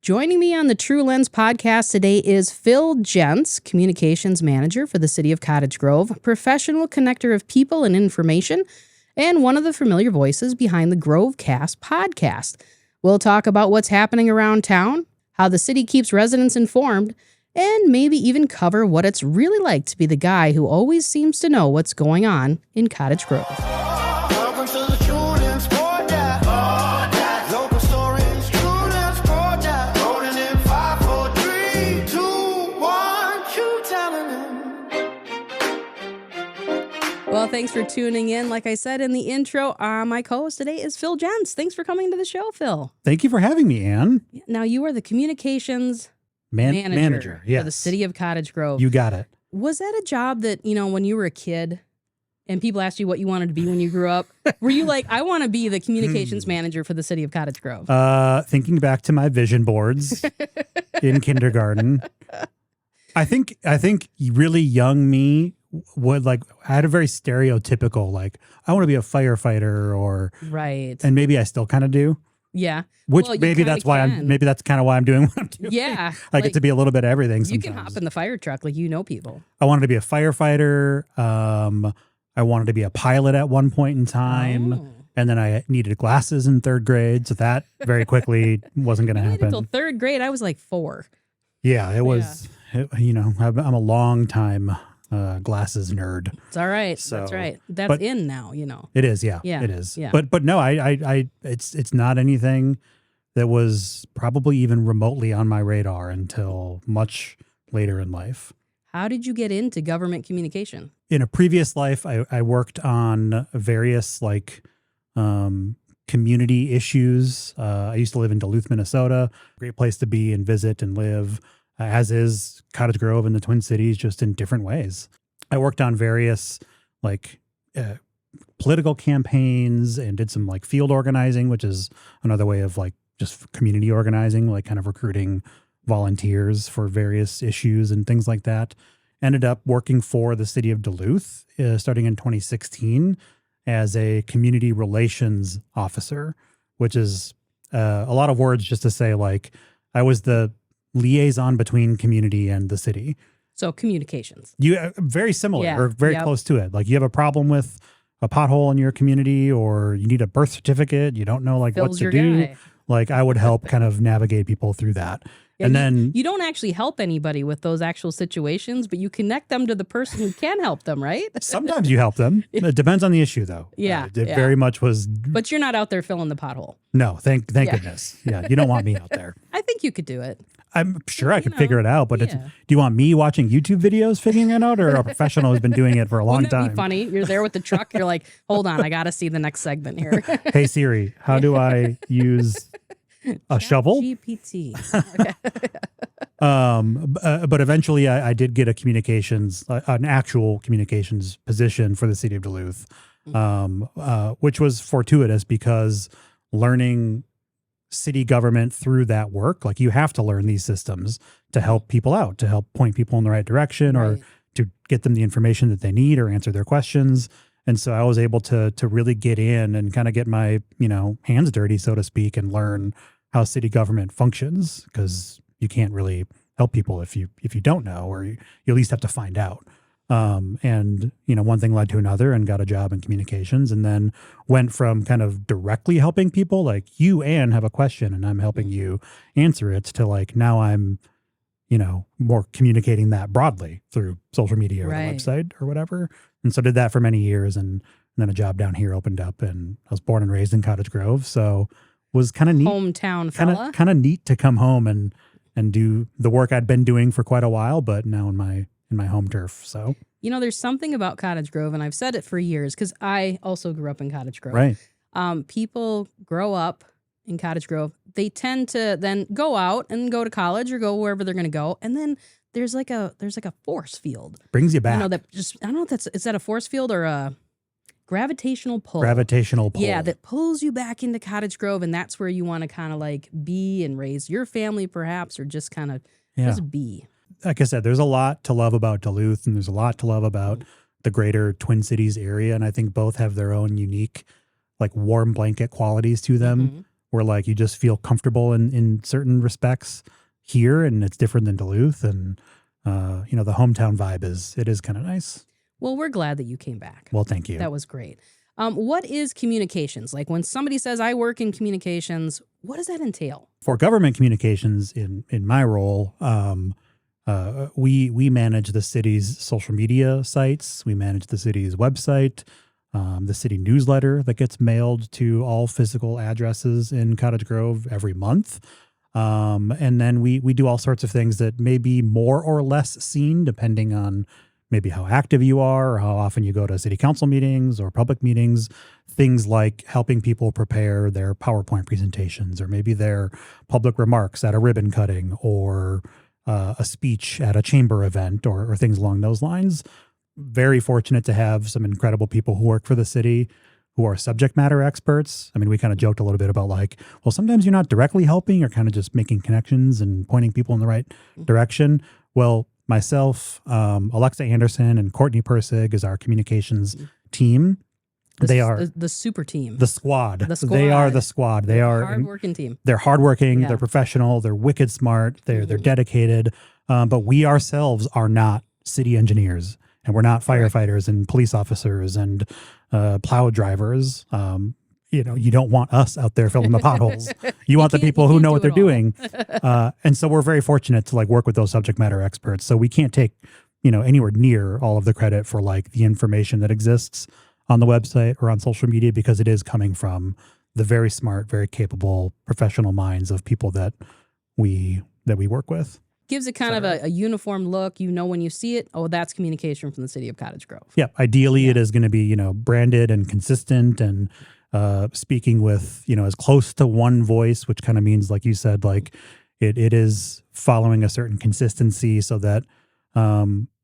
Joining me on the True Lens podcast today is Phil Jents, Communications Manager for the City of Cottage Grove, professional connector of people and information, and one of the familiar voices behind the Grovecast podcast. We'll talk about what's happening around town, how the city keeps residents informed, and maybe even cover what it's really like to be the guy who always seems to know what's going on in Cottage Grove. Welcome to the True Lens podcast. Local stories, True Lens podcast. Rolling in 5, 4, 3, 2, 1. You telling them. Well, thanks for tuning in. Like I said in the intro, my co-host today is Phil Jents. Thanks for coming to the show, Phil. Thank you for having me, Ann. Now, you are the communications manager yes. for the City of Cottage Grove. You got it. Was that a job that, when you were a kid and people asked you what you wanted to be when you grew up, were you like, I want to be the communications manager for the City of Cottage Grove? Thinking back to my vision boards in kindergarten, I think really young me would I had a very stereotypical, I want to be a firefighter right. And maybe I still kind of do. Yeah. Which well, maybe that's why maybe that's kind of why I'm doing what I'm doing. Yeah. I get to be a little bit of everything sometimes. You can hop in the fire truck people. I wanted to be a firefighter. I wanted to be a pilot at one point in time. Oh. And then I needed glasses in 3rd grade. So that very quickly wasn't going to happen. Until 3rd grade, I was like 4. Yeah, it was, I'm a long time glasses nerd. It's all right. So, that's right. That's in now, It is, yeah. Yeah. It is. Yeah. But no, it's not anything that was probably even remotely on my radar until much later in life. How did you get into government communication? In a previous life, I worked on various community issues. I used to live in Duluth, Minnesota. Great place to be and visit and live, as is Cottage Grove and the Twin Cities, just in different ways. I worked on various political campaigns and did some field organizing, which is another way of just community organizing, kind of recruiting volunteers for various issues and things like that. Ended up working for the city of Duluth starting in 2016 as a community relations officer, which is a lot of words just to say I was the liaison between community and the city. So communications. You very similar or very close to it. You have a problem with a pothole in your community or you need a birth certificate, you don't know what to do. Guy. I would help kind of navigate people through that. Yeah, and then you don't actually help anybody with those actual situations, but you connect them to the person who can help them, right? Sometimes you help them. It depends on the issue, though. Yeah, it very much was. But you're not out there filling the pothole. No, thank goodness. Yeah, you don't want me out there. I think you could do it. I'm sure I could figure it out, but do you want me watching YouTube videos figuring it out, or a professional who's been doing it for a long Wouldn't that time? Be funny. You're there with the truck. You're like, hold on, I got to see the next segment here. Hey Siri, how do I use a shovel? GPT. But eventually I did get an actual communications position for the city of Duluth, which was fortuitous because learning city government through that work, you have to learn these systems to help people out, to help point people in the right direction or to get them the information that they need or answer their questions. And so I was able to really get in and kind of get my, hands dirty, so to speak, and learn how city government functions, because you can't really help people if you don't know, or you at least have to find out. And one thing led to another and got a job in communications, and then went from kind of directly helping people, you, Ann, have a question and I'm helping you answer it, to now I'm, more communicating that broadly through social media or the website or whatever. And so did that for many years. And then a job down here opened up, and I was born and raised in Cottage Grove. So was kind of neat. Hometown fella. Kind of neat to come home and do the work I'd been doing for quite a while, but now in my home turf. So there's something about Cottage Grove, and I've said it for years because I also grew up in Cottage Grove. Right. People grow up in Cottage Grove. They tend to then go out and go to college or go wherever they're going to go, and then there's a force field. Brings you back. I don't know if is that a force field or a gravitational pull. Yeah, that pulls you back into Cottage Grove, and that's where you want to kind of be and raise your family perhaps, or just kind of just be. Like I said, there's a lot to love about Duluth, and there's a lot to love about the greater Twin Cities area, and I think both have their own unique warm blanket qualities to them. where like you just feel comfortable in certain respects here, and it's different than Duluth, and the hometown vibe is kind of nice. Well, we're glad that you came back. Well, thank you. That was great. What is communications? Like when somebody says, I work in communications, what does that entail? For government communications in my role, we manage the city's social media sites. We manage the city's website, the city newsletter that gets mailed to all physical addresses in Cottage Grove every month. And then we do all sorts of things that may be more or less seen depending on maybe how active you are or how often you go to city council meetings or public meetings. Things like helping people prepare their PowerPoint presentations, or maybe their public remarks at a ribbon cutting, or a speech at a chamber event, or things along those lines. Very fortunate to have some incredible people who work for the city who are subject matter experts. I mean, we kind of joked a little bit about like, well, sometimes you're not directly helping, you're kind of just making connections and pointing people in the right direction. Well, myself, Alexa Anderson, and Courtney Persig is our communications team. They are the super team, the squad. The squad. They are the squad. They are hardworking team. They're hardworking. Yeah. They're professional. They're wicked smart. They're dedicated. But we ourselves are not city engineers, and we're not firefighters and police officers and plow drivers. You don't want us out there filling the potholes. You want the people who know what they're doing. And so we're very fortunate to like work with those subject matter experts. So we can't take, anywhere near all of the credit for like the information that exists on the website or on social media, because it is coming from the very smart, very capable professional minds of people that we work with. Gives it kind of a uniform look. When you see it, oh, that's communication from the city of Cottage Grove. Yeah. Ideally, it is going to be, branded and consistent, and speaking with, as close to one voice, which kind of means, like you said, like it is following a certain consistency, so that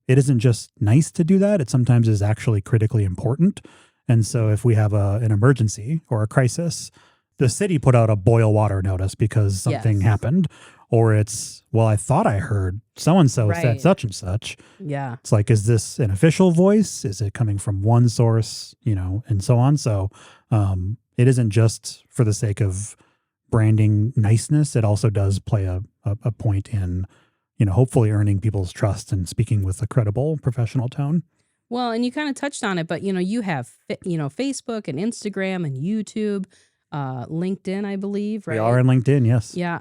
it isn't just nice to do that. It sometimes is actually critically important. And so if we have an emergency or a crisis, the city put out a boil water notice because something happened. Or it's, well, I thought I heard so-and-so said such and such. Yeah. It's like, is this an official voice? Is it coming from one source, and so on. So it isn't just for the sake of branding niceness. It also does play a point in, hopefully earning people's trust and speaking with a credible professional tone. Well, and you kind of touched on it, but, you have, Facebook and Instagram and YouTube, LinkedIn, I believe, right? We are on LinkedIn, yes. Yeah.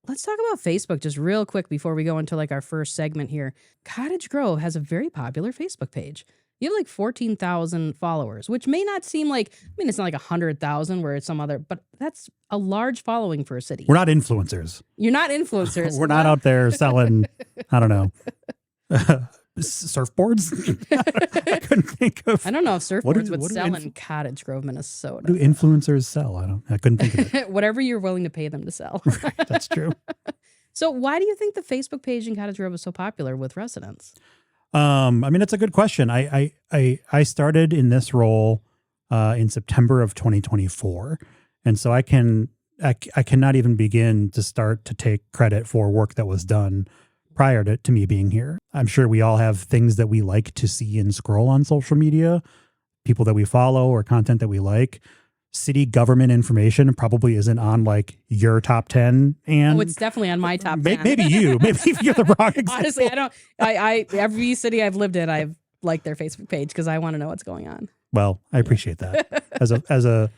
Let's talk about Facebook just real quick before we go into like our first segment here. Cottage Grove has a very popular Facebook page. You have like 14,000 followers, which may not seem like, it's not like 100,000 where it's some other, but that's a large following for a city. We're not influencers. You're not influencers. We're not out there selling, I don't know, surfboards. I couldn't think of. I don't know if surfboards would sell in Cottage Grove, Minnesota. What do influencers sell? I couldn't think of it. Whatever you're willing to pay them to sell. Right, that's true. So why do you think the Facebook page in Cottage Grove is so popular with residents? It's a good question. I started in this role in September of 2024. And so I cannot even begin to start to take credit for work that was done prior to me being here. I'm sure we all have things that we like to see and scroll on social media, people that we follow or content that we like. City government information probably isn't on like your top 10. And it's definitely on my top 10. Maybe you're the wrong example. Honestly, I every city I've lived in, I've liked their Facebook page because I want to know what's going on. Well, I appreciate that.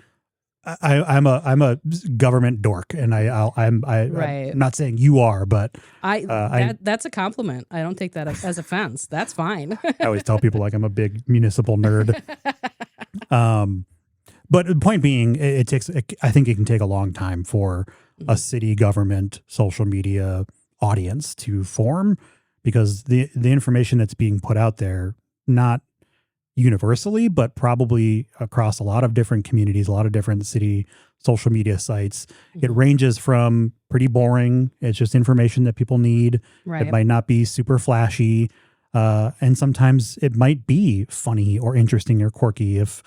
I'm a government dork, and I'm not saying you are, but that's a compliment. I don't take that as offense. That's fine. I always tell people like I'm a big municipal nerd. But the point being, I think it can take a long time for a city government social media audience to form, because the information that's being put out there, not universally, but probably across a lot of different communities, a lot of different city social media sites. It ranges from pretty boring. It's just information that people need. Right. It might not be super flashy. And sometimes it might be funny or interesting or quirky if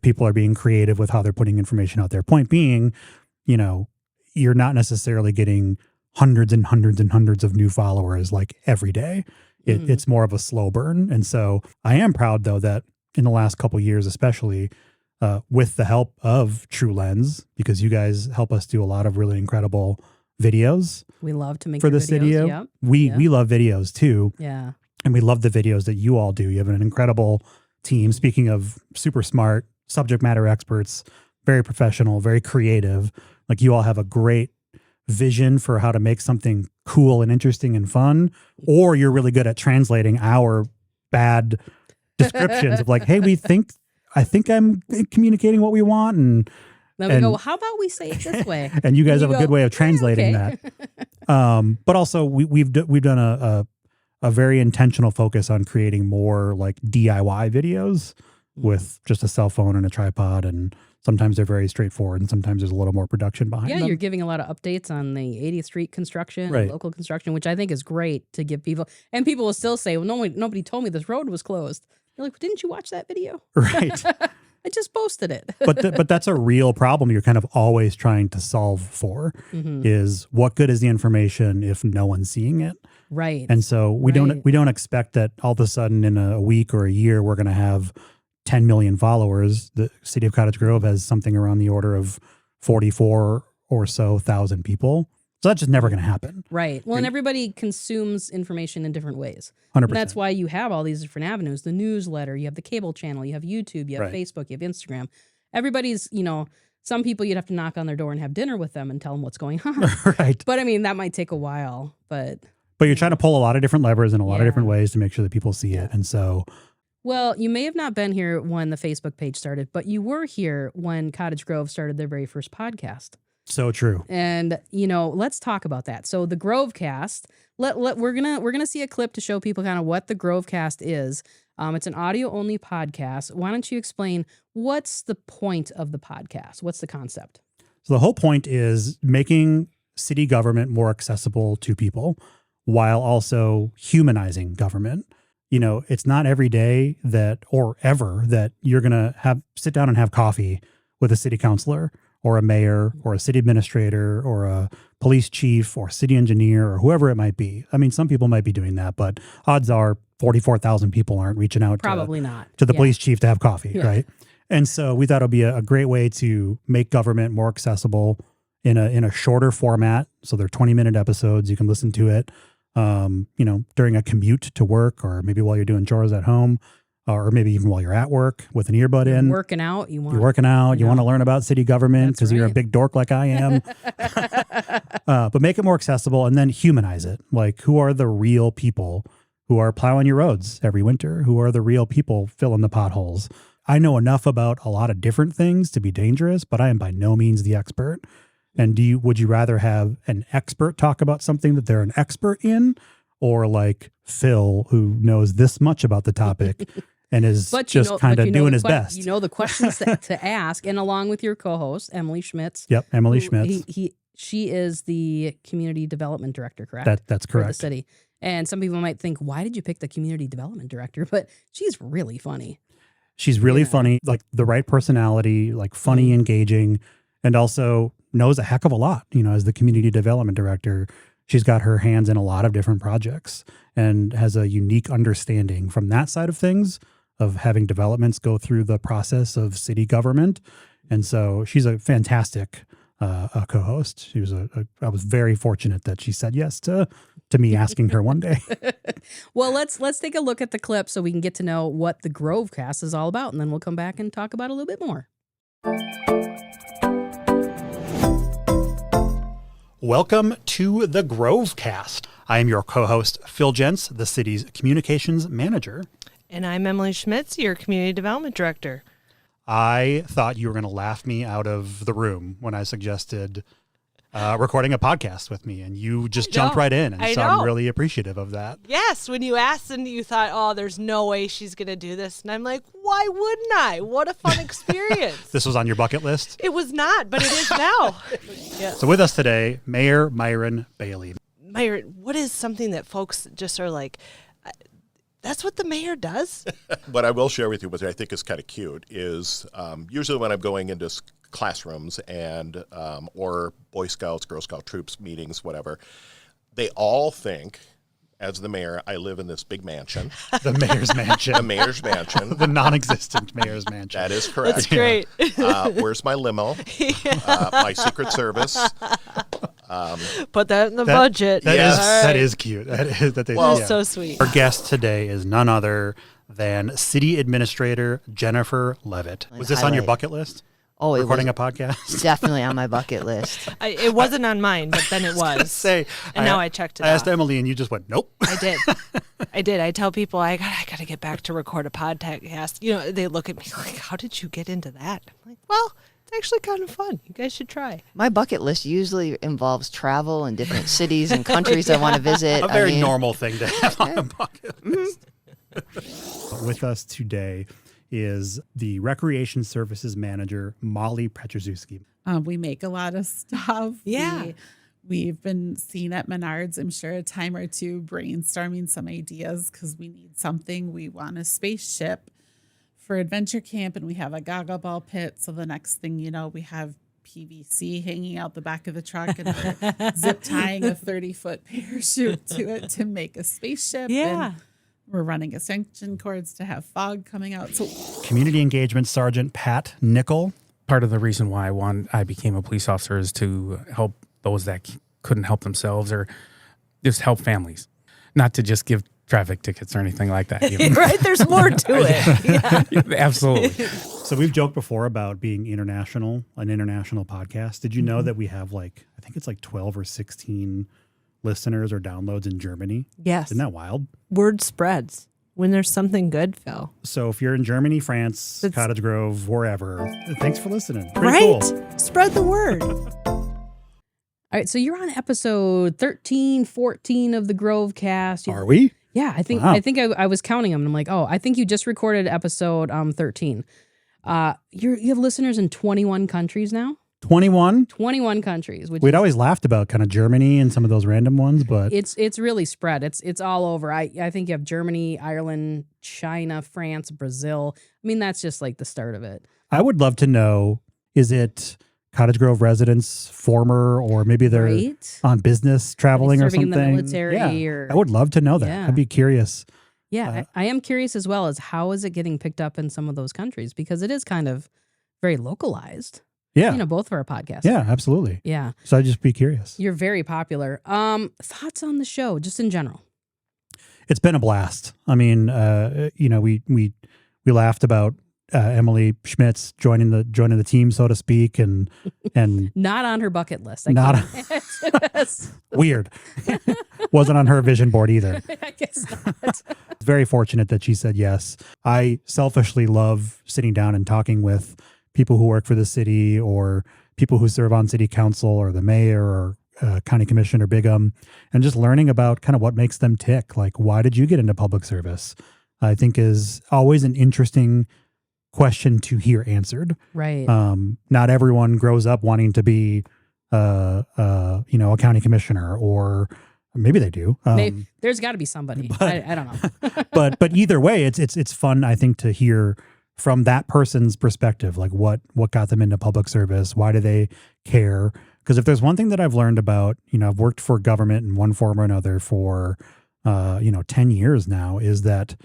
people are being creative with how they're putting information out there. Point being, you're not necessarily getting hundreds and hundreds and hundreds of new followers like every day. It's more of a slow burn. And so I am proud, though, that in the last couple of years, especially, with the help of True Lens, because you guys help us do a lot of really incredible videos We love to make for your the videos. studio. Yep. We love videos too. Yeah. And we love the videos that you all do. You have an incredible team. Speaking of super smart subject matter experts, very professional, very creative. Like, you all have a great vision for how to make something cool and interesting and fun, or you're really good at translating our bad descriptions of like, hey, I think I'm communicating what we want, and Then we go, well, how about we say it this way? and you guys And have a good way of translating okay. that. But also we've done a very intentional focus on creating more like DIY videos with just a cell phone and a tripod, and sometimes they're very straightforward, and sometimes there's a little more production behind Yeah, them. you're giving a lot of updates on the 80th Street construction, and Right. local construction, which I think is great to give people. And people will still say, well, nobody told me this road was closed. You're like, well, didn't you watch that video? Right. I just posted it. But that's a real problem you're kind of always trying to solve for, is what good is the information if no one's seeing it? Right. And so we don't expect that all of a sudden in a week or a year we're going to have 10 million followers. The city of Cottage Grove has something around the order of 44 or so thousand people. So that's just never going to happen. Right. Well, and everybody consumes information in different ways. 100%. And that's why you have all these different avenues. The newsletter, you have the cable channel, you have YouTube, you have Right. Facebook, you have Instagram. Everybody's, some people you'd have to knock on their door and have dinner with them and tell them what's going on. Right. But I mean, that might take a while. But You're trying to pull a lot of different levers in a lot of Yeah. different ways to make sure that people see it. And so, well, you may have not been here when the Facebook page started, but you were here when Cottage Grove started their very first podcast. so true. And let's talk about that. So the Grovecast, we're gonna see a clip to show people kind of what the Grovecast is. It's an audio only podcast. Why don't you explain what's the point of the podcast? What's the concept? So the whole point is making city government more accessible to people while also humanizing government. It's not every day or ever that you're going to sit down and have coffee with a city councilor or a mayor or a city administrator or a police chief or city engineer or whoever it might be. I mean, some people might be doing that, but odds are 44,000 people aren't reaching out Probably not. to the Yeah. police chief to have coffee, Yeah. right? And so we thought it would be a great way to make government more accessible in a shorter format. So they're 20-minute episodes. You can listen to it, during a commute to work, or maybe while you're doing chores at home, or maybe even while you're at work with an earbud in. Working out, You're working out. You want to learn about city government That's because you're a right. big dork like I am. But make it more accessible and then humanize it. Like, who are the real people who are plowing your roads every winter? Who are the real people filling the potholes? I know enough about a lot of different things to be dangerous, but I am by no means the expert. And would you rather have an expert talk about something that they're an expert in, or like Phil, who knows this much about the topic and is just kind of doing his best? You know the questions to ask, and along with your co-host Emily Schmitz. Yep, Emily Schmitz. She is the community development director, correct? That's For the correct. city. And some people might think, why did you pick the community development director? But she's really funny. She's really funny, like the right personality, like funny, engaging, and also knows a heck of a lot. As the community development director, she's got her hands in a lot of different projects and has a unique understanding from that side of things, of having developments go through the process of city government. And so she's a fantastic co-host. I was very fortunate that she said yes to me asking her one day. Well, let's take a look at the clip so we can get to know what the Grovecast is all about, and then we'll come back and talk about it a little bit more. Welcome to the Grovecast. I am your co-host, Phil Jents, the city's communications manager. And I'm Emily Schmitz, your community development director. I thought you were going to laugh me out of the room when I suggested recording a podcast with me, and you just jumped right in. And so I'm really appreciative of that. Yes, when you asked and you thought, oh, there's no way she's going to do this. And I'm like, why wouldn't I? What a fun experience. This was on your bucket list? It was not, but it is now. Yes. So with us today, Mayor Myron Bailey. Myron, what is something that folks just are like, that's what the mayor does? What I will share with you, which I think is kind of cute, is usually when I'm going into classrooms and or Boy Scouts, Girl Scout troops meetings, whatever, they all think, as the mayor, I live in this big mansion. The mayor's mansion. The mayor's mansion. The non-existent mayor's mansion. That is correct. That's great. Where's my limo? My Secret Service. Put that in the budget. That is cute. So sweet. Our guest today is none other than City Administrator Jennifer Levitt. Was this on your bucket list? Oh, Recording it a podcast? definitely on my bucket list. It wasn't on mine, but then it was. Now I checked it I asked off. Emily, and you just went, nope. I did. I tell people I got to get back to record a podcast. You know, they look at me like, "How did you get into that?" I'm like, "Well, it's actually kind of fun. You guys should try." My bucket list usually involves travel in different cities and countries I want to visit. A very normal thing to have on a bucket list. With us today is the Recreation Services Manager, Molly Petrzuski. We make a lot of stuff. Yeah. We've been seen at Menards, I'm sure, a time or two, brainstorming some ideas because we need something. We want a spaceship for adventure camp, and we have a gaga ball pit. So the next thing you know, we have PVC hanging out the back of the truck, and we're zip tying a 30-foot parachute to it to make a spaceship. Yeah. And we're running extension cords to have fog coming out. So Community Engagement Sergeant Pat Nickel. Part of the reason why I became a police officer is to help those that couldn't help themselves, or just help families, not to just give traffic tickets or anything like that. Right? There's more to it. Yeah. Absolutely. So we've joked before about being an international podcast. Did you know that we have I think it's 12 or 16 listeners or downloads in Germany? Yes. Isn't that wild? Word spreads when there's something good, Phil. So if you're in Germany, France, Cottage Grove, wherever, thanks for listening. Pretty Right? cool. Spread the word. All right, so you're on episode 13, 14 of the Grovecast. Are we? Yeah, I think Wow. I was counting them, and I'm like, oh, I think you just recorded episode 13. You have listeners in 21 countries now. 21? 21 countries. Which We'd always laughed about kind of Germany and some of those random ones, but it's really spread. It's all over. I think you have Germany, Ireland, China, France, Brazil. I mean, that's just like the start of it. I would love to know, is it Cottage Grove residents, former, or maybe they're Right? on business traveling or serving something? in the military Yeah. or- I would love to know that. Yeah. I'd be curious. Yeah, I am curious as well as how is it getting picked up in some of those countries, because it is kind of very localized. Yeah. You know, both of our podcasts. Yeah, absolutely. Yeah. So I'd just be curious. You're very popular. Thoughts on the show, just in general? It's been a blast. I mean, we laughed about Emily Schmitz joining the team, so to speak, and Not on her bucket list. Not can't- weird. Wasn't on her vision board either. I guess not. Very fortunate that she said yes. I selfishly love sitting down and talking with people who work for the city or people who serve on city council or the mayor or county commissioner Bigham, and just learning about kind of what makes them tick. Like, why did you get into public service? I think is always an interesting question to hear answered. Right. Not everyone grows up wanting to be, a county commissioner, or maybe they do. There's got to be somebody. but- I don't know. but either way, it's fun, I think, to hear from that person's perspective, like what got them into public service. Why do they care? Because if there's one thing that I've learned about, I've worked for government in one form or another for, 10 years now, is that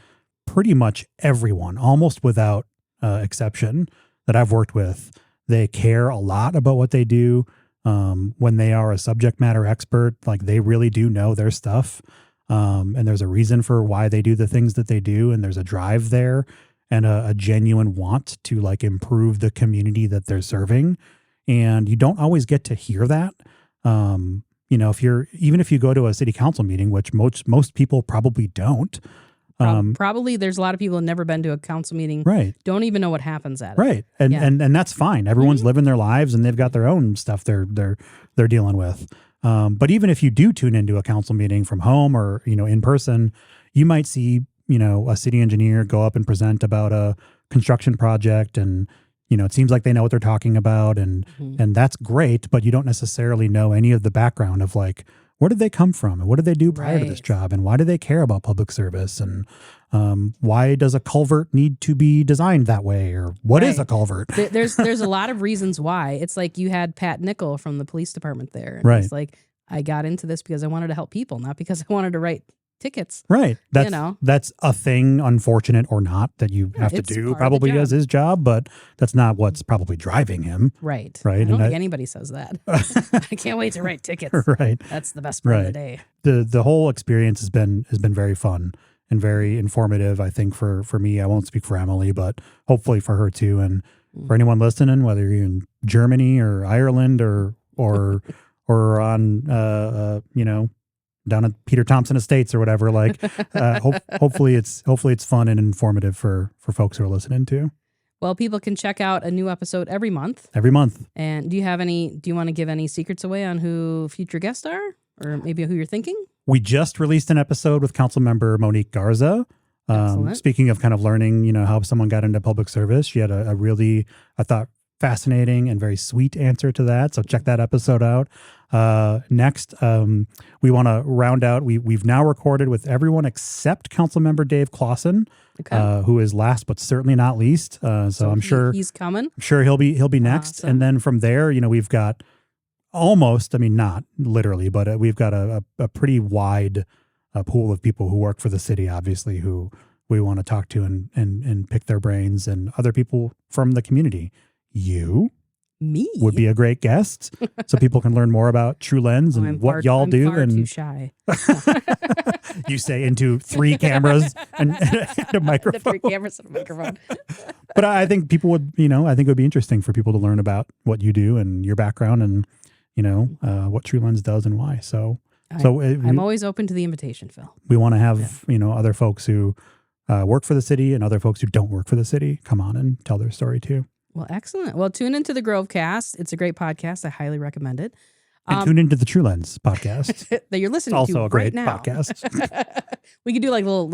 pretty much everyone, almost without exception, that I've worked with, they care a lot about what they do. When they are a subject matter expert, like they really do know their stuff. And there's a reason for why they do the things that they do. And there's a drive there and a genuine want to improve the community that they're serving. And you don't always get to hear that. If you go to a city council meeting, which most people probably don't. Probably there's a lot of people who've never been to a council meeting. Right. Don't even know what happens at it. Right. And Yeah. and that's fine. Everyone's living their lives and they've got their own stuff they're dealing with. But even if you do tune into a council meeting from home or, in person, you might see, a city engineer go up and present about a construction project, and, it seems like they know what they're talking about, and that's great, but you don't necessarily know any of the background of where did they come from and what did they do prior to this Right. job, and why do they care about public service, and why does a culvert need to be designed that way, or what is Right. a culvert? There's a lot of reasons why. It's like you had Pat Nickel from the police department there. And Right. It's like, I got into this because I wanted to help people, not because I wanted to write tickets. Right. That's know. that's a thing, unfortunate or not, that you have to it's do part of the probably job. as his job, but that's not what's probably driving him. Right. Right. I don't And think anybody says that. I can't wait to write tickets. Right. That's the best part of the Right. day. The whole experience has been very fun and very informative, I think, for me. I won't speak for Emily, but hopefully for her too. And for anyone listening, whether you're in Germany or Ireland or on down at Peter Thompson Estates or whatever, like hopefully it's fun and informative for folks who are listening too. Well, people can check out a new episode every month. Every month. And do you want to give any secrets away on who future guests are, or maybe who you're thinking? We just released an episode with council member Monique Garza. Speaking of kind of learning, how someone got into public service, she had a really, I thought, fascinating and very sweet answer to that. So check that episode out. Next, we want to round out. We've now recorded with everyone except Councilmember Dave Clausen, who is last but certainly not least. So I'm sure he's coming. I'm sure he'll be next. Awesome. And then from there, we've got almost, I mean, not literally, but we've got a pretty wide pool of people who work for the city, obviously, who we want to talk to and pick their brains, and other people from the community. You Me would be a great guest, so people can learn more about True Lens and what y'all I'm do. far And too shy. you say into 3 cameras and a microphone. The 3 cameras and a microphone. But I think people would, I think it would be interesting for people to learn about what you do and your background and, what True Lens does and why. I'm always open to the invitation, Phil. We want to have, other folks who work for the city and other folks who don't work for the city come on and tell their story too. Well, excellent. Well, tune into the Grovecast. It's a great podcast. I highly recommend it. And tune into the True Lens podcast. That you're listening also to a great right now. podcast. We could do like little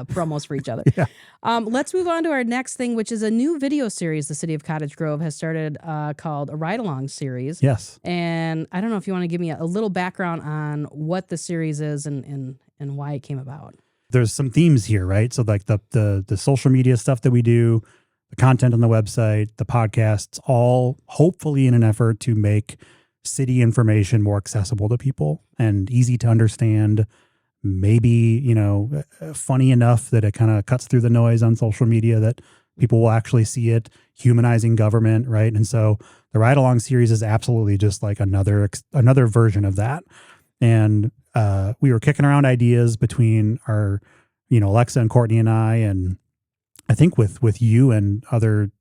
promos for each other. Yeah. Let's move on to our next thing, which is a new video series the city of Cottage Grove has started called a Ride Along series. Yes. And I don't know if you want to give me a little background on what the series is and why it came about. There's some themes here, right? So like the social media stuff that we do, the content on the website, the podcasts, all hopefully in an effort to make city information more accessible to people and easy to understand. Maybe, funny enough that it kind of cuts through the noise on social media that people will actually see it, humanizing government, right? And so the Ride Along series is absolutely just like another version of that. And we were kicking around ideas between our, Alexa and Courtney and I think with you and other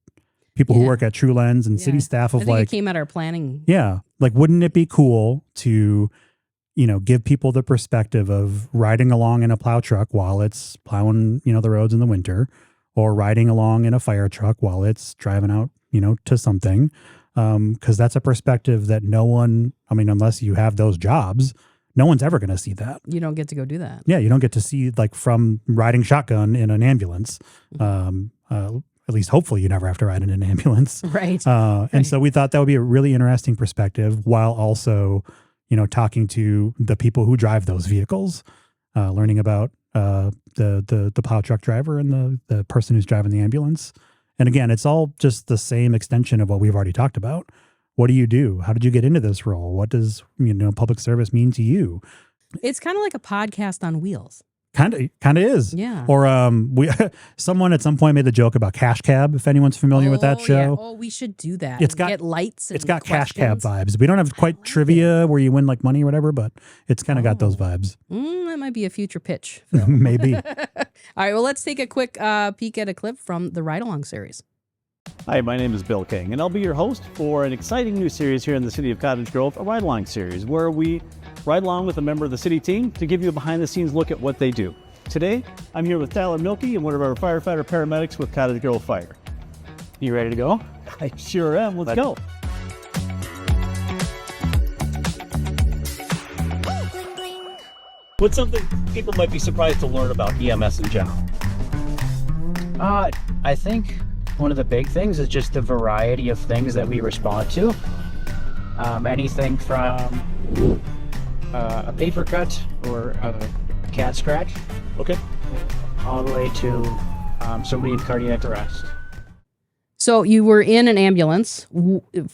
people who work at True Lens and city staff of I think it came at our planning. Yeah. Like, wouldn't it be cool to, give people the perspective of riding along in a plow truck while it's plowing, the roads in the winter, or riding along in a fire truck while it's driving out, to something. Because that's a perspective that no one, unless you have those jobs, no one's ever going to see that. You don't get to go do that. Yeah, you don't get to see like from riding shotgun in an ambulance. At least hopefully you never have to ride in an ambulance. Right. And so we thought that would be a really interesting perspective while also, talking to the people who drive those vehicles, learning about the plow truck driver and the person who's driving the ambulance. And again, it's all just the same extension of what we've already talked about. What do you do? How did you get into this role? What does, public service mean to you? It's kind of like a podcast on wheels. Kind of is. Yeah. Or someone at some point made the joke about Cash Cab, if anyone's familiar with that show. Yeah. Oh, we should do that. It's got get lights. It's got Cash Cab vibes. We don't have quite trivia where you win like money or whatever, but it's kind of got those vibes. That might be a future pitch. Maybe. All right. Well, let's take a quick peek at a clip from the Ride Along series. Hi, my name is Bill King, and I'll be your host for an exciting new series here in the city of Cottage Grove, a Ride Along series, where we ride along with a member of the city team to give you a behind-the-scenes look at what they do. Today, I'm here with Tyler Milkey and one of our firefighter paramedics with Cottage Grove Fire. You ready to go? I sure am. Let's go. What's something people might be surprised to learn about EMS in general? I think one of the big things is just the variety of things that we respond to. Anything from a paper cut or a cat scratch. Okay. All the way to somebody in cardiac arrest. So you were in an ambulance.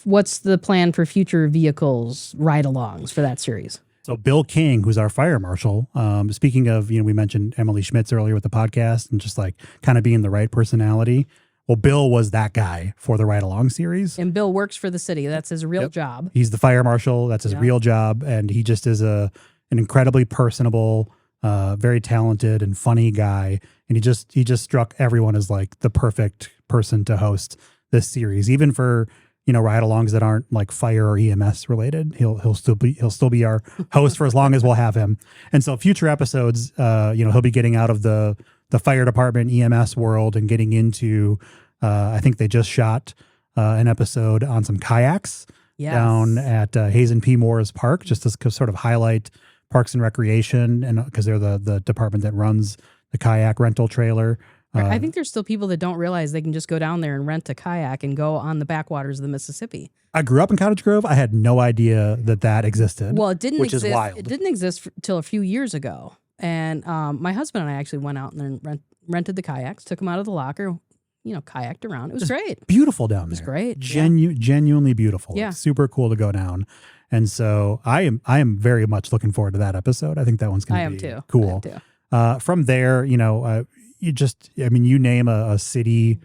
What's the plan for future vehicles ride-alongs for that series? So Bill King, who's our fire marshal, speaking of, we mentioned Emily Schmitz earlier with the podcast and just like kind of being the right personality. Well, Bill was that guy for the Ride Along series. And Bill works for the city. That's his real job. He's the fire marshal. That's his real job. And he just is an incredibly personable, very talented and funny guy. And he just struck everyone as like the perfect person to host this series, even for, ride-alongs that aren't like fire or EMS related. He'll still be our host for as long as we'll have him. And so future episodes, he'll be getting out of the fire department EMS world and getting into, I think they just shot an episode on some kayaks down at Hazen P. Moore's Park, just to sort of highlight Parks and Recreation, and because they're the department that runs the kayak rental trailer. I think there's still people that don't realize they can just go down there and rent a kayak and go on the backwaters of the Mississippi. I grew up in Cottage Grove. I had no idea that existed. Well, it didn't which exist. Is wild. It didn't exist till a few years ago. And my husband and I actually went out and then rented the kayaks, took them out of the locker, kayaked around. It was great. Beautiful down there. It was great. Genuinely beautiful. Yeah. Like, super cool to go down. And so I am very much looking forward to that episode. I think that one's going to be cool. I am too. From there, you name a city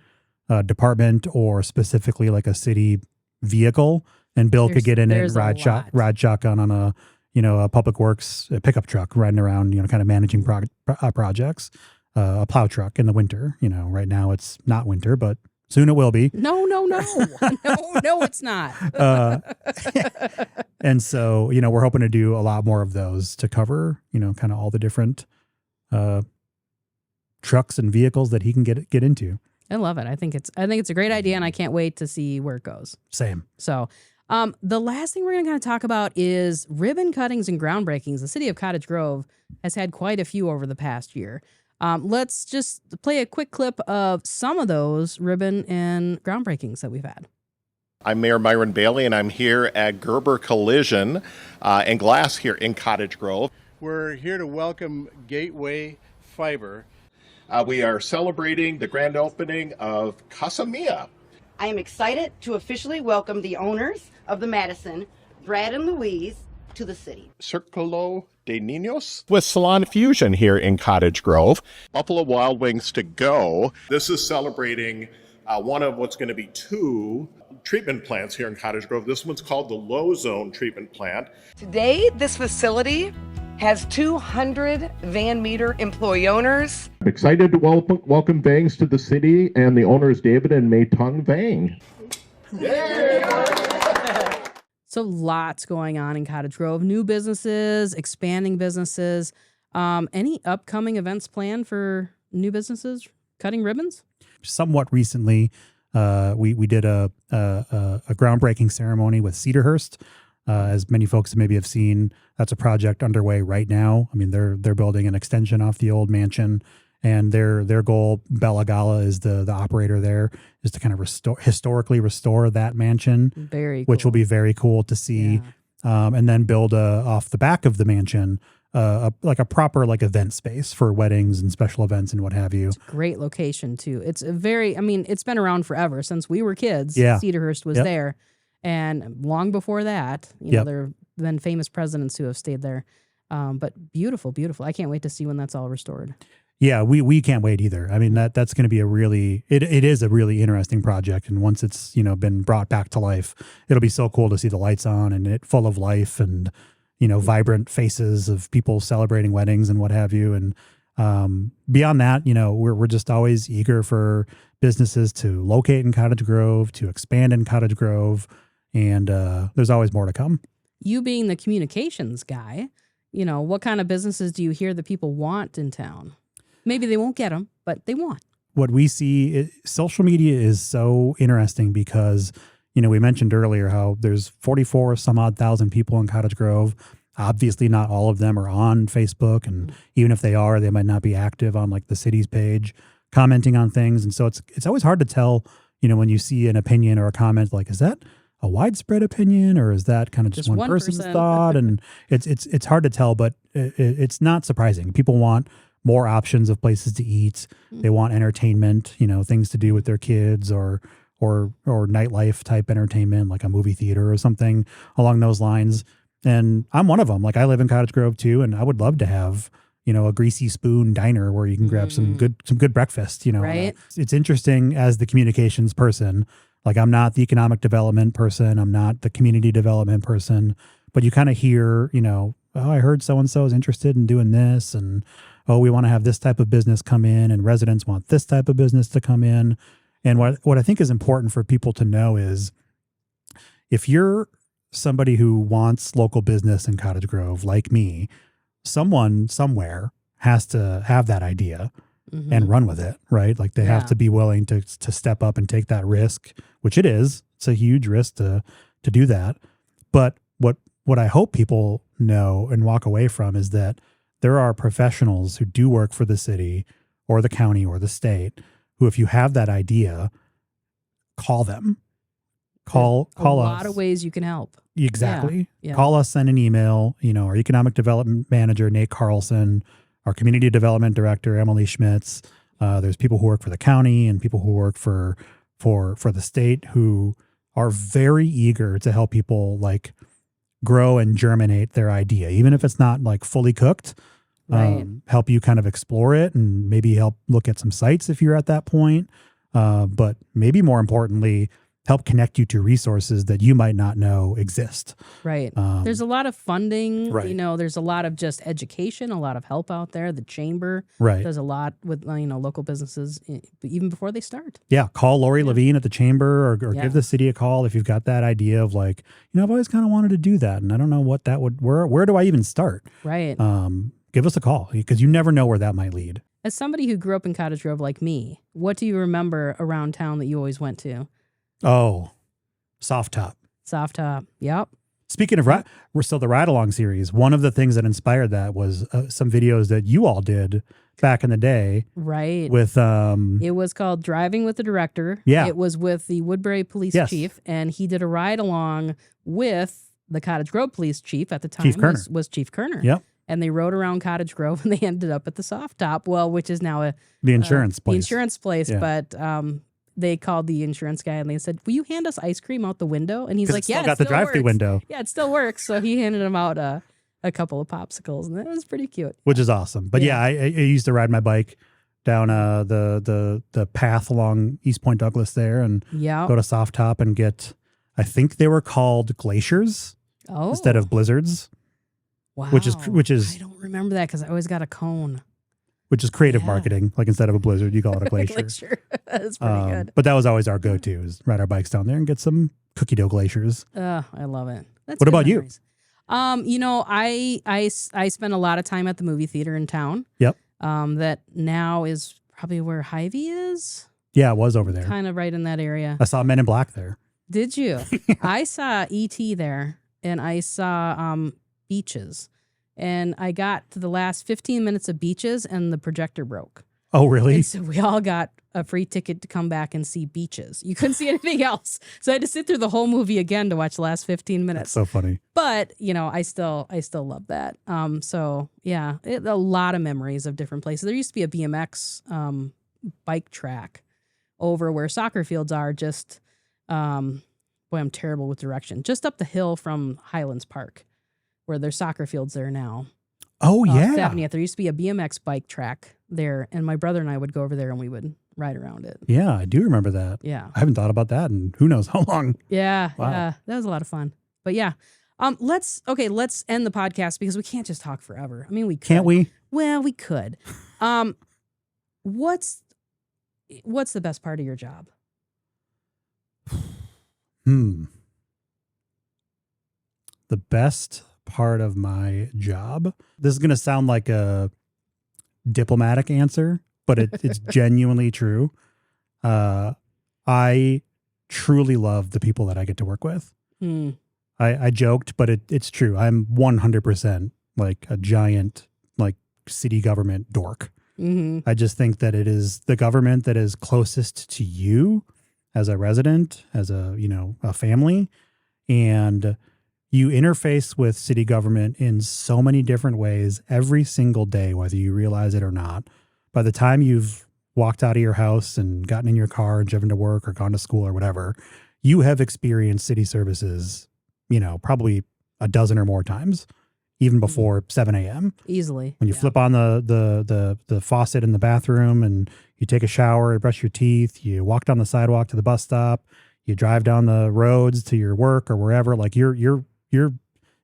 department or specifically like a city vehicle, and Bill could get in it and ride shotgun on a public works pickup truck riding around, kind of managing projects, a plow truck in the winter. Right now it's not winter, but soon it will be. No, it's not. And so, we're hoping to do a lot more of those to cover, kind of all the different trucks and vehicles that he can get into. I love it. I think it's a great idea, and I can't wait to see where it goes. Same. So, the last thing we're going to kind of talk about is ribbon cuttings and groundbreakings. The city of Cottage Grove has had quite a few over the past year. Let's just play a quick clip of some of those ribbon and groundbreakings that we've had. I'm Mayor Myron Bailey, and I'm here at Gerber Collision and Glass here in Cottage Grove. We're here to welcome Gateway Fiber. We are celebrating the grand opening of Casa Mia. I am excited to officially welcome the owners of the Madison, Brad and Louise, to the city. Circolo de Niños with Salon Fusion here in Cottage Grove. Buffalo Wild Wings to go. This is celebrating one of what's going to be 2 treatment plants here in Cottage Grove. This one's called the Low Zone Treatment Plant. Today, this facility has 200 Van Meter employee owners. I'm excited to welcome Vangs to the city and the owners, David and Mei Tung Vang. So lots going on in Cottage Grove. New businesses, expanding businesses. Any upcoming events planned for new businesses cutting ribbons? Somewhat recently, we did a groundbreaking ceremony with Cedarhurst. As many folks maybe have seen, that's a project underway right now. I mean, they're building an extension off the old mansion, and their goal, Bella Gala is the operator there, is to kind of historically restore that mansion. Very cool. Which will be very cool to see. Yeah. And then build off the back of the mansion like a proper like event space for weddings and special events and what have you. It's a great location too. It's it's been around forever since we were kids. Yeah. Cedarhurst was there. And long before that, there have been famous presidents who have stayed there. But beautiful, beautiful. I can't wait to see when that's all restored. Yeah, we can't wait either. I mean, that's going to be it is a really interesting project. And once it's, been brought back to life, it'll be so cool to see the lights on and it full of life and, vibrant faces of people celebrating weddings and what have you. And beyond that, we're just always eager for businesses to locate in Cottage Grove, to expand in Cottage Grove. And there's always more to come. You being the communications guy, what kind of businesses do you hear that people want in town? Maybe they won't get them, but they want. What we see, social media is so interesting because, we mentioned earlier how there's 44 some odd thousand people in Cottage Grove. Obviously, not all of them are on Facebook. And even if they are, they might not be active on like the city's page, commenting on things. And so it's always hard to tell, when you see an opinion or a comment, like, is that a widespread opinion or is that kind of just one person's thought? And it's hard to tell, but it's not surprising. People want more options of places to eat. They want entertainment, things to do with their kids or nightlife type entertainment, like a movie theater or something along those lines. And I'm one of them. Like I live in Cottage Grove too, and I would love to have, a greasy spoon diner where you can grab some good breakfast, Right. It's interesting as the communications person. Like I'm not the economic development person. I'm not the community development person, but you kind of hear, oh, I heard so-and-so is interested in doing this. And, oh, we want to have this type of business come in and residents want this type of business to come in. And what I think is important for people to know is if you're somebody who wants local business in Cottage Grove, like me, someone somewhere has to have that idea and run with it, right? Like they have to be willing to step up and take that risk, which it is. It's a huge risk to do that. But what I hope people know and walk away from is that there are professionals who do work for the city or the county or the state who, if you have that idea, call them. Call us. A lot of ways you can help. Exactly. Yeah. Call us, send an email, our economic development manager, Nate Carlson, our community development director, Emily Schmitz. There's people who work for the county and people who work for the state who are very eager to help people like grow and germinate their idea, even if it's not like fully cooked. Right. Help you kind of explore it and maybe help look at some sites if you're at that point. But maybe more importantly, help connect you to resources that you might not know exist. Right. There's a lot of funding, right. There's a lot of just education, a lot of help out there. The chamber Right. does a lot with, local businesses even before they start. Yeah. Call Lori Levine at the chamber or Yeah. give the city a call if you've got that idea of like, I've always kind of wanted to do that. And I don't know what that would, where do I even start? Right. Give us a call because you never know where that might lead. As somebody who grew up in Cottage Grove like me, what do you remember around town that you always went to? Oh, Soft Top. Soft Top. Yep. Speaking of we're still the Ride Along series. One of the things that inspired that was some videos that you all did back in the day. Right. With it was called Driving with the Director. Yeah. It was with the Woodbury Police Yes. Chief, and he did a ride along with the Cottage Grove Police Chief at the time. Chief Kerner. Was Chief Kerner. Yep. And they rode around Cottage Grove, and they ended up at the Soft Top. Well, which is now the insurance place. The insurance place, Yeah. but they called the insurance guy and they said, "Will you hand us ice cream out the window?" And he's 'Cause like, it's still "Yeah, got it the still drive-through works. window. Yeah, it still works." So he handed him out a couple of popsicles, and that was pretty cute. Which is awesome. But Yeah. I used to ride my bike down the path along East Point Douglas there and Yeah. go to Soft Top and get, I think they were called glaciers instead of blizzards. Wow. Which is I don't remember that because I always got a cone. which is creative Yeah. marketing. Like instead of a blizzard, you call it a glacier. Glacier. That's pretty good. But that was always our go-to is ride our bikes down there and get some cookie dough glaciers. I love it. That's What good about you? memories. I spent a lot of time at the movie theater in town. Yep. That now is probably where Hy-Vee is. Yeah, it was over there. Kind of right in that area. I saw Men in Black there. Did you? I saw E.T. there, and I saw Beaches. And I got to the last 15 minutes of Beaches, and the projector broke. Oh, really? And so we all got a free ticket to come back and see Beaches. You couldn't see anything else. So I had to sit through the whole movie again to watch the last 15 minutes. That's so funny. But, I still love that. So yeah, a lot of memories of different places. There used to be a BMX bike track over where soccer fields are, just, boy, I'm terrible with direction. Just up the hill from Highlands Park, where there's soccer fields there now. Oh, yeah. 70th. There used to be a BMX bike track there, and my brother and I would go over there and we would ride around it. Yeah, I do remember that. Yeah. I haven't thought about that in who knows how long. Yeah. Wow. Yeah. That was a lot of fun. But yeah. Let's end the podcast because we can't just talk forever. I mean, we could. Can't we? Well, we could. What's the best part of your job? The best part of my job. This is going to sound like a diplomatic answer, but it's genuinely true. I truly love the people that I get to work with. I joked, but it's true. I'm 100% like a giant like city government dork. Mm-hmm. I just think that it is the government that is closest to you as a resident, as a family, and you interface with city government in so many different ways every single day, whether you realize it or not. By the time you've walked out of your house and gotten in your car and driven to work or gone to school or whatever, you have experienced city services, probably a dozen or more times, even before 7 a.m. Easily. When you flip on the faucet in the bathroom and you take a shower, you brush your teeth, you walk down the sidewalk to the bus stop, you drive down the roads to your work or wherever, like you're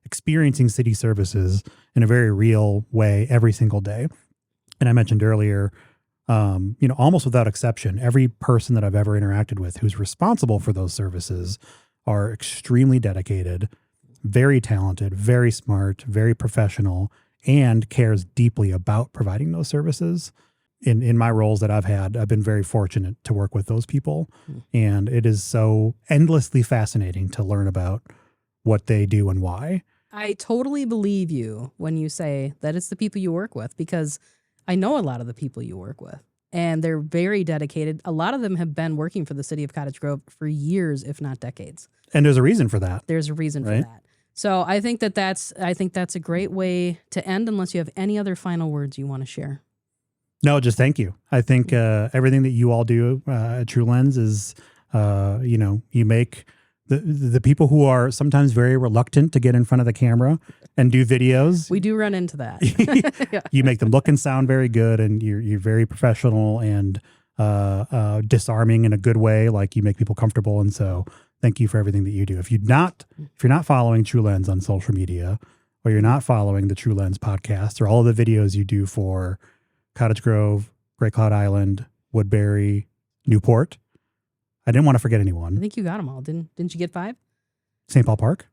experiencing city services in a very real way every single day. And I mentioned earlier, almost without exception, every person that I've ever interacted with who's responsible for those services are extremely dedicated, very talented, very smart, very professional, and cares deeply about providing those services. In my roles that I've had, I've been very fortunate to work with those people. And it is so endlessly fascinating to learn about what they do and why. I totally believe you when you say that it's the people you work with, because I know a lot of the people you work with, and they're very dedicated. A lot of them have been working for the city of Cottage Grove for years, if not decades. And there's a reason for that. There's a reason for that. So I think that's a great way to end, unless you have any other final words you want to share. No, just thank you. I think everything that you all do at True Lens is, you make the people who are sometimes very reluctant to get in front of the camera and do videos. We do run into that. Yeah. You make them look and sound very good, and you're very professional and disarming in a good way. Like, you make people comfortable, and so thank you for everything that you do. If you're not following True Lens on social media, or you're not following the True Lens podcast, or all of the videos you do for Cottage Grove, Great Cloud Island, Woodbury, Newport, I didn't want to forget anyone. I think you got them all. Didn't you get 5? St. Paul Park?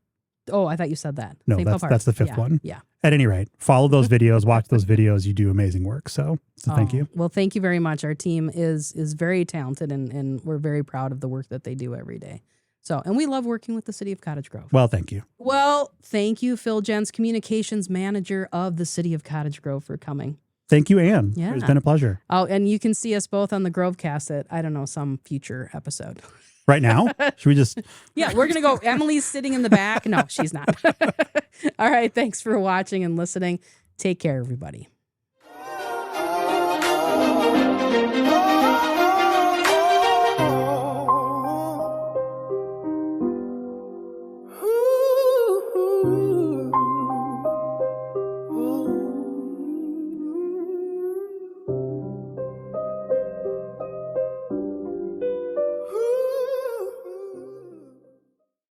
Oh, I thought you said that. No, St. Paul Park. that's the 5th one. Yeah. At any rate, follow those videos, watch those videos. You do amazing work. So thank you. Well, thank you very much. Our team is very talented, and we're very proud of the work that they do every day. So, and we love working with the city of Cottage Grove. Well, thank you. Well, thank you, Phil Jents, Communications Manager of the city of Cottage Grove, for coming. Thank you, Anne. Yeah. It's been a pleasure. Oh, and you can see us both on the Grovecast at, I don't know, some future episode. Right now? Should we just... Yeah, we're going to go. Emily's sitting in the back. No, she's not. All right. Thanks for watching and listening. Take care, everybody. Oh,